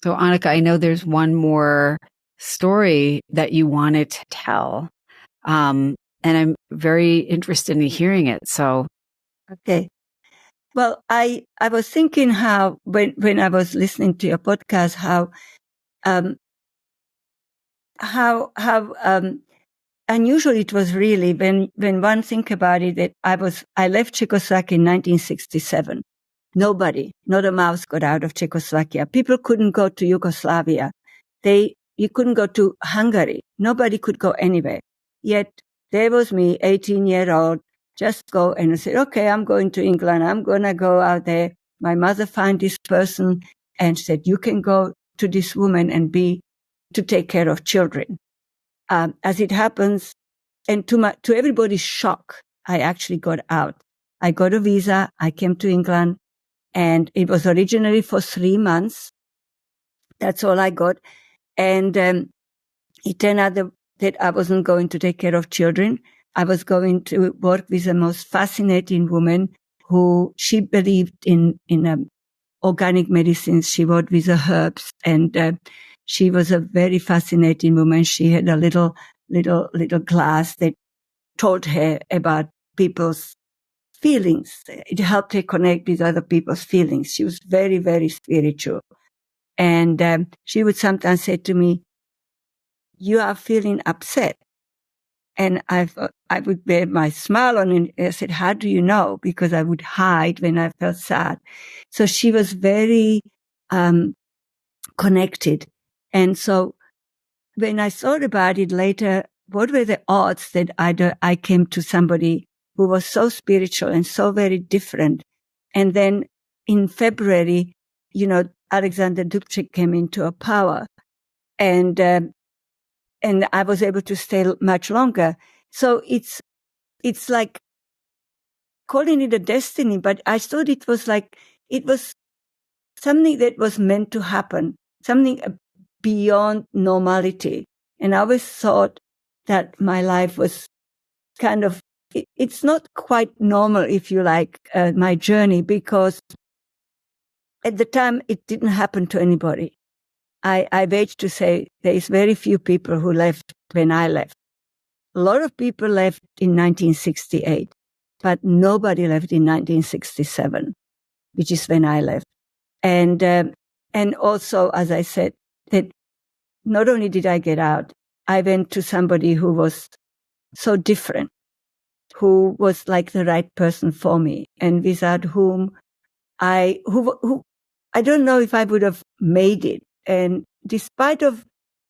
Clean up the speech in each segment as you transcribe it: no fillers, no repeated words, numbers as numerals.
So, Anika, I know there's one more story that you wanted to tell. And I'm very interested in hearing it. So, okay. Well, I was thinking how when I was listening to your podcast, how unusual it was really when one think about it, that I left Czechoslovakia in 1967. Nobody, not a mouse got out of Czechoslovakia. People couldn't go to Yugoslavia. You couldn't go to Hungary. Nobody could go anywhere. Yet there was me, 18-year-old, just go, and I said, okay, I'm going to England. I'm going to go out there. My mother found this person and said, you can go to this woman and to take care of children. As it happens, and to everybody's shock, I actually got out. I got a visa. I came to England, and it was originally for 3 months. That's all I got. And it turned out that I wasn't going to take care of children. I was going to work with the most fascinating woman who she believed in organic medicines. She worked with the herbs, and she was a very fascinating woman. She had a little glass that told her about people's feelings. It helped her connect with other people's feelings. She was very, very spiritual. And she would sometimes say to me, you are feeling upset. And I would bear my smile on, and I said, how do you know? Because I would hide when I felt sad. So she was very connected. And so when I thought about it later, what were the odds that I came to somebody who was so spiritual and so very different? And then in February, Alexander Dubček came into a power, and I was able to stay much longer. So it's like calling it a destiny, but I thought it was something that was meant to happen, something beyond normality. And I always thought that my life was kind of, it's not quite normal, if you like, my journey, because at the time it didn't happen to anybody. I wage to say there is very few people who left when I left. A lot of people left in 1968, but nobody left in 1967, which is when I left. And also, as I said, that not only did I get out, I went to somebody who was so different, who was like the right person for me, and without whom who I don't know if I would have made it. And despite of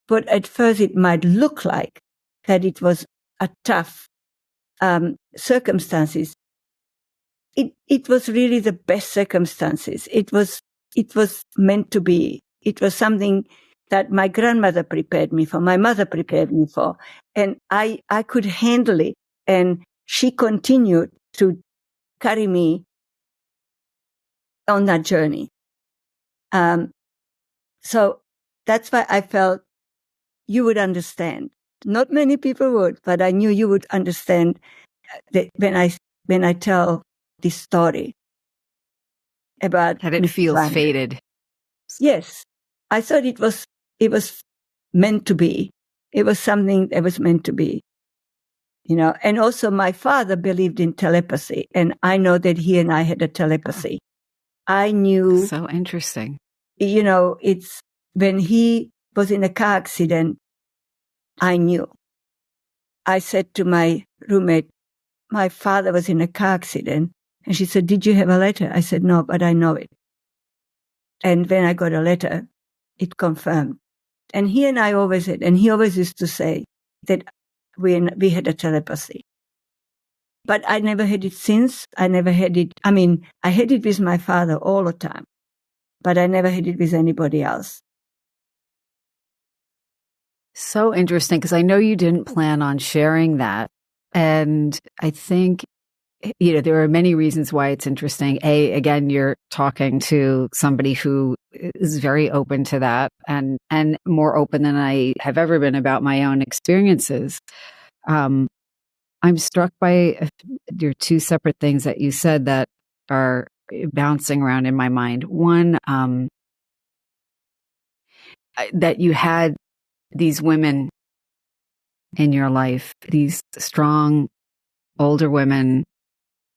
what at first it might look like, that it was a tough circumstances, it was really the best circumstances. It was meant to be. It was something that my grandmother prepared me for, my mother prepared me for, and I could handle it. And she continued to carry me on that journey. So that's why I felt you would understand. Not many people would, but I knew you would understand that when I tell this story about that it feels fated. Yes, I thought it was meant to be. It was something that was meant to be. And also my father believed in telepathy, and I know that he and I had a telepathy. I knew. So interesting. It's when he was in a car accident, I knew. I said to my roommate, my father was in a car accident. And she said, did you have a letter? I said, no, but I know it. And when I got a letter, it confirmed. And he and I always had, and he always used to say that we had a telepathy. But I never had it since. I never had it. I mean, I had it with my father all the time, but I never had it with anybody else. So interesting, because I know you didn't plan on sharing that. And I think, there are many reasons why it's interesting. Again, you're talking to somebody who is very open to that and more open than I have ever been about my own experiences. I'm struck by your two separate things that you said that are bouncing around in my mind. One, that you had these women in your life, these strong older women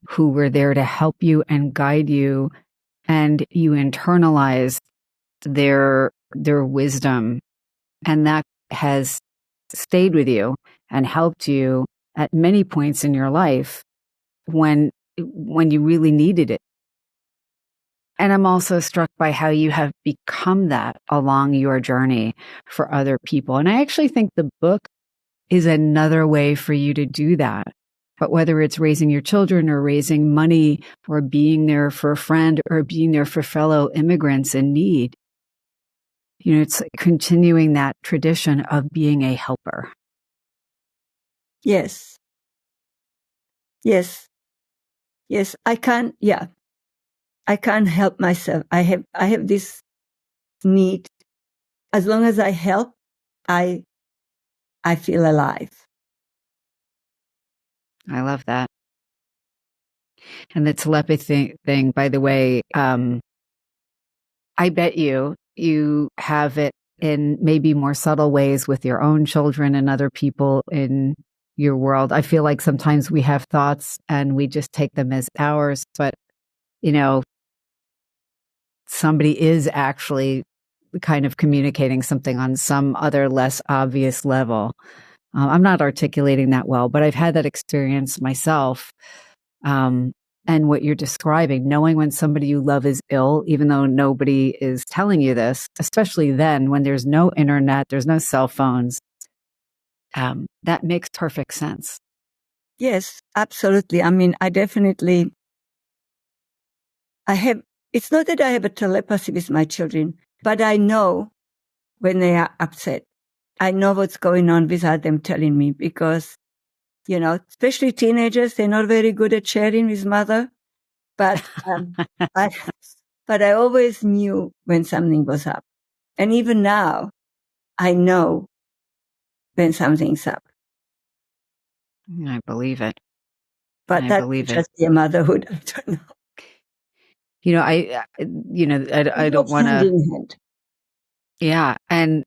who were there to help you and guide you, and you internalized their wisdom, and that has stayed with you and helped you at many points in your life when you really needed it. And I'm also struck by how you have become that along your journey for other people. And I actually think the book is another way for you to do that. But whether it's raising your children or raising money or being there for a friend or being there for fellow immigrants in need, it's continuing that tradition of being a helper. Yes. Yes. Yes. I can't help myself. I have this need. As long as I help, I feel alive. I love that. And the telepathy thing, by the way, I bet you have it in maybe more subtle ways with your own children and other people in your world. I feel like sometimes we have thoughts and we just take them as ours, but somebody is actually kind of communicating something on some other less obvious level. I'm not articulating that well, but I've had that experience myself. And what you're describing, knowing when somebody you love is ill, even though nobody is telling you this, especially then when there's no internet, there's no cell phones, that makes perfect sense. Yes, absolutely. I mean, it's not that I have a telepathy with my children, but I know when they are upset. I know what's going on without them telling me because, especially teenagers, they're not very good at sharing with mother. But I always knew when something was up. And even now, I know when something's up. I believe it. But that's just your motherhood. I don't know. I don't want to. Yeah. And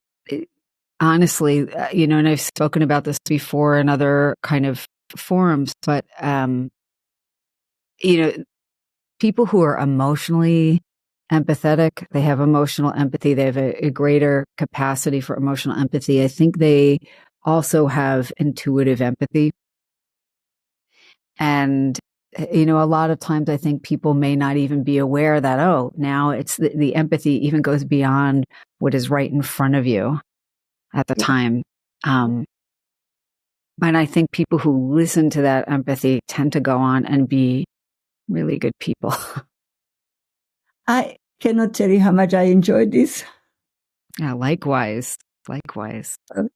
honestly, and I've spoken about this before in other kind of forums, but, people who are emotionally empathetic, they have emotional empathy, they have a greater capacity for emotional empathy. I think they also have intuitive empathy. And, a lot of times I think people may not even be aware that, now it's the empathy even goes beyond what is right in front of you at the time. And I think people who listen to that empathy tend to go on and be really good people. I cannot tell you how much I enjoyed this. Yeah, likewise. Likewise.